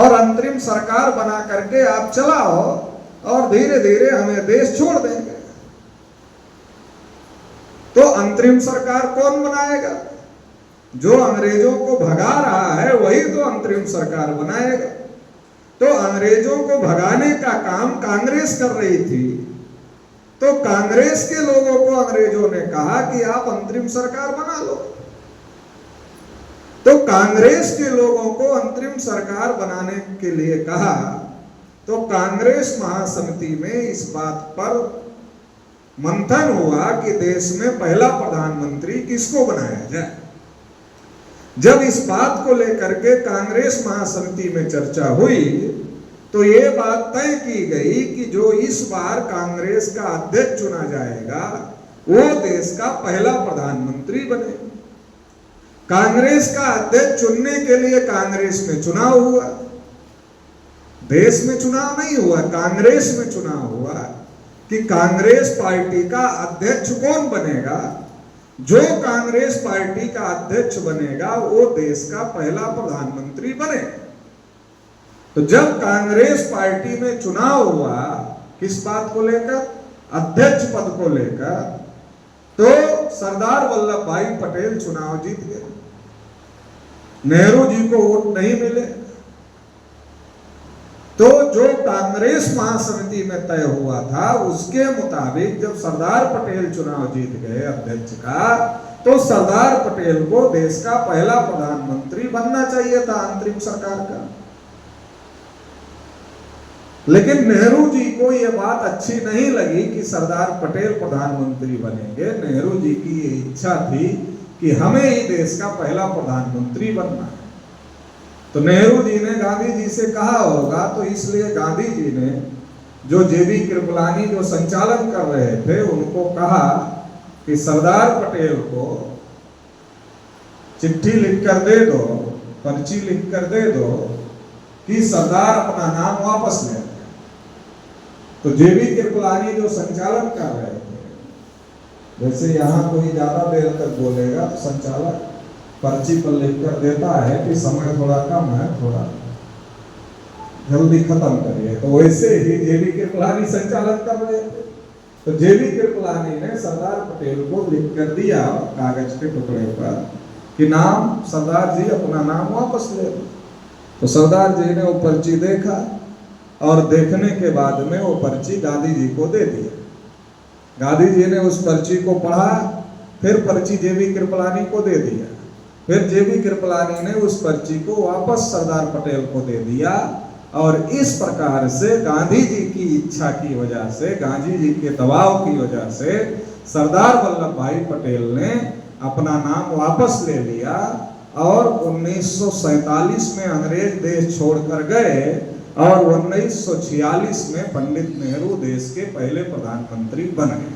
और अंतरिम सरकार बना करके आप चलाओ और धीरे धीरे हमें देश छोड़ देंगे। तो अंतरिम सरकार कौन बनाएगा? जो अंग्रेजों को भगा रहा है वही तो अंतरिम सरकार बनाएगा। तो अंग्रेजों को भगाने का काम कांग्रेस कर रही थी, तो कांग्रेस के लोगों को अंग्रेजों ने कहा कि आप अंतरिम सरकार बना लो। तो कांग्रेस के लोगों को अंतरिम सरकार बनाने के लिए कहा, तो कांग्रेस महासमिति में इस बात पर मंथन हुआ कि देश में पहला प्रधानमंत्री किसको बनाया जाए। जब इस बात को लेकर के कांग्रेस महासमिति में चर्चा हुई तो ये बात तय की गई कि जो इस बार कांग्रेस का अध्यक्ष चुना जाएगा वो देश का पहला प्रधानमंत्री बने। कांग्रेस का अध्यक्ष चुनने के लिए कांग्रेस में चुनाव हुआ, देश में चुनाव नहीं हुआ, कांग्रेस में चुनाव हुआ कि कांग्रेस पार्टी का अध्यक्ष कौन बनेगा। जो कांग्रेस पार्टी का अध्यक्ष बनेगा वो देश का पहला प्रधानमंत्री बने। तो जब कांग्रेस पार्टी में चुनाव हुआ किस बात को लेकर, अध्यक्ष पद को लेकर, तो सरदार वल्लभ भाई पटेल चुनाव जीत गए। नेहरू जी को वोट नहीं मिले। तो जो कांग्रेस महासमिति में तय हुआ था उसके मुताबिक जब सरदार पटेल चुनाव जीत गए अध्यक्ष का, तो सरदार पटेल को देश का पहला प्रधानमंत्री बनना चाहिए था अंतरिम सरकार का। लेकिन नेहरू जी को यह बात अच्छी नहीं लगी कि सरदार पटेल प्रधानमंत्री बनेंगे। नेहरू जी की ये इच्छा थी कि हमें ही देश का पहला प्रधानमंत्री बनना है। तो नेहरू जी ने गांधी जी से कहा होगा, तो इसलिए गांधी जी ने जो जेबी कृपलानी जो संचालन कर रहे थे उनको कहा कि सरदार पटेल को चिट्ठी लिखकर दे दो, पर्ची लिखकर दे दो कि सरदार अपना नाम वापस ले। तो जेबी कृपलानी जो संचालन कर रहे थे, जैसे यहाँ कोई ज्यादा देर तक बोलेगा तो संचालक पर्ची पर लिखकर देता है कि समय थोड़ा कम है, थोड़ा जल्दी खत्म करिए। तो वैसे ही जेबी कृपलानी संचालन कर रहे थे। तो जेबी कृपलानी ने सरदार पटेल को लिख कर दिया कागज के टुकड़े पर कि नाम सरदार जी अपना नाम वापस ले लो। तो सरदार जी ने वो पर्ची देखा और देखने के बाद में वो पर्ची गांधी जी को दे दी। गांधी जी ने उस पर्ची को पढ़ा, फिर पर्ची जेबी कृपलानी को दे दिया, फिर जेबी कृपलानी ने उस पर्ची को वापस सरदार पटेल को दे दिया। और इस प्रकार से गांधी जी की इच्छा की वजह से, गांधी जी के दबाव की वजह से सरदार वल्लभ भाई पटेल ने अपना नाम वापस ले लिया और 1947 में अंग्रेज देश छोड़कर गए और 1946 में पंडित नेहरू देश के पहले प्रधानमंत्री बन गए।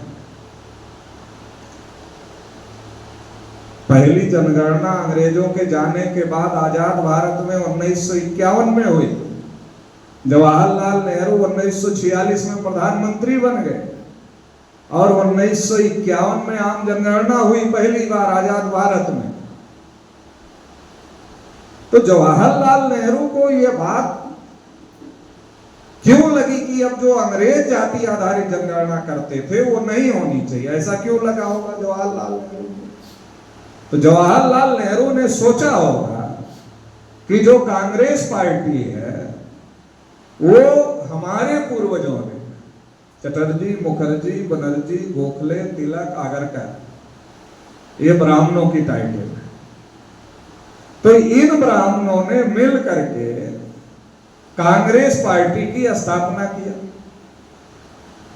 पहली जनगणना अंग्रेजों के जाने के बाद आजाद भारत में 1951 में हुई। जवाहरलाल नेहरू 1946 में प्रधानमंत्री बन गए और 1951 में आम जनगणना हुई पहली बार आजाद भारत में। तो जवाहरलाल नेहरू को यह बात क्यों लगी कि अब जो अंग्रेज जाति आधारित जनगणना करते थे वो नहीं होनी चाहिए, ऐसा क्यों लगा होगा जवाहरलाल नेहरू को? तो जवाहरलाल नेहरू ने सोचा होगा कि जो कांग्रेस पार्टी है वो हमारे पूर्वजों ने, चटर्जी, मुखर्जी, बनर्जी, गोखले, तिलक, आगरकर, ये ब्राह्मणों की टाइटल है। तो इन ब्राह्मणों ने मिल करके कांग्रेस पार्टी की स्थापना किया।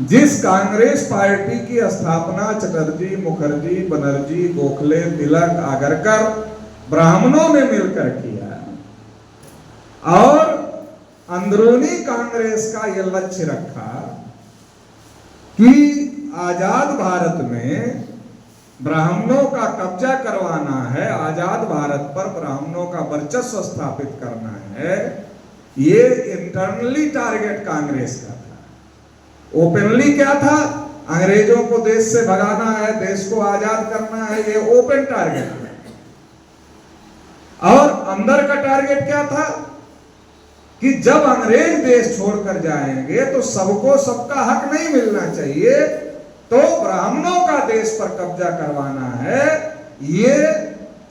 जिस कांग्रेस पार्टी की स्थापना चटर्जी, मुखर्जी, बनर्जी, गोखले, तिलक, आगरकर ब्राह्मणों ने मिलकर किया और अंदरूनी कांग्रेस का यह लक्ष्य रखा कि आजाद भारत में ब्राह्मणों का कब्जा करवाना है, आजाद भारत पर ब्राह्मणों का वर्चस्व स्थापित करना है, ये इंटरनली टारगेट कांग्रेस का था। ओपनली क्या था? अंग्रेजों को देश से भगाना है, देश को आजाद करना है, ये ओपन टारगेट है। और अंदर का टारगेट क्या था? कि जब अंग्रेज देश छोड़कर जाएंगे तो सबको सबका हक नहीं मिलना चाहिए, तो ब्राह्मणों का देश पर कब्जा करवाना है, ये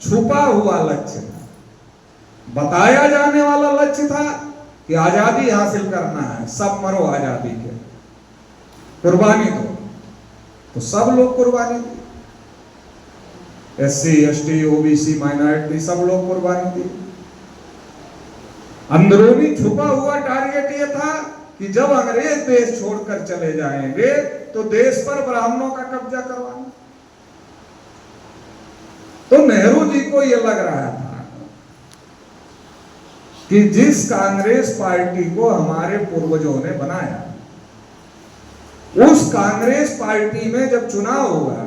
छुपा हुआ लक्ष्य था। बताया जाने वाला लक्ष्य था कि आजादी हासिल करना है, सब मरो आजादी के, कुर्बानी दो, तो सब लोग कुर्बानी दी, SC ST OBC माइनॉरिटी सब लोग कुर्बानी दी। अंदरूनी छुपा हुआ टारगेट ये था कि जब अंग्रेज देश छोड़कर चले जाएंगे तो देश पर ब्राह्मणों का कब्जा करवाना। तो नेहरू जी को यह लग रहा था कि जिस कांग्रेस पार्टी को हमारे पूर्वजों ने बनाया, उस कांग्रेस पार्टी में जब चुनाव हुआ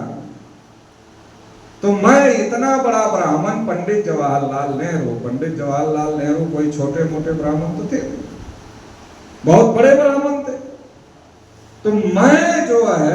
तो मैं इतना बड़ा ब्राह्मण, पंडित जवाहरलाल नेहरू कोई छोटे मोटे ब्राह्मण तो थे, बहुत बड़े ब्राह्मण थे, तो मैं जो है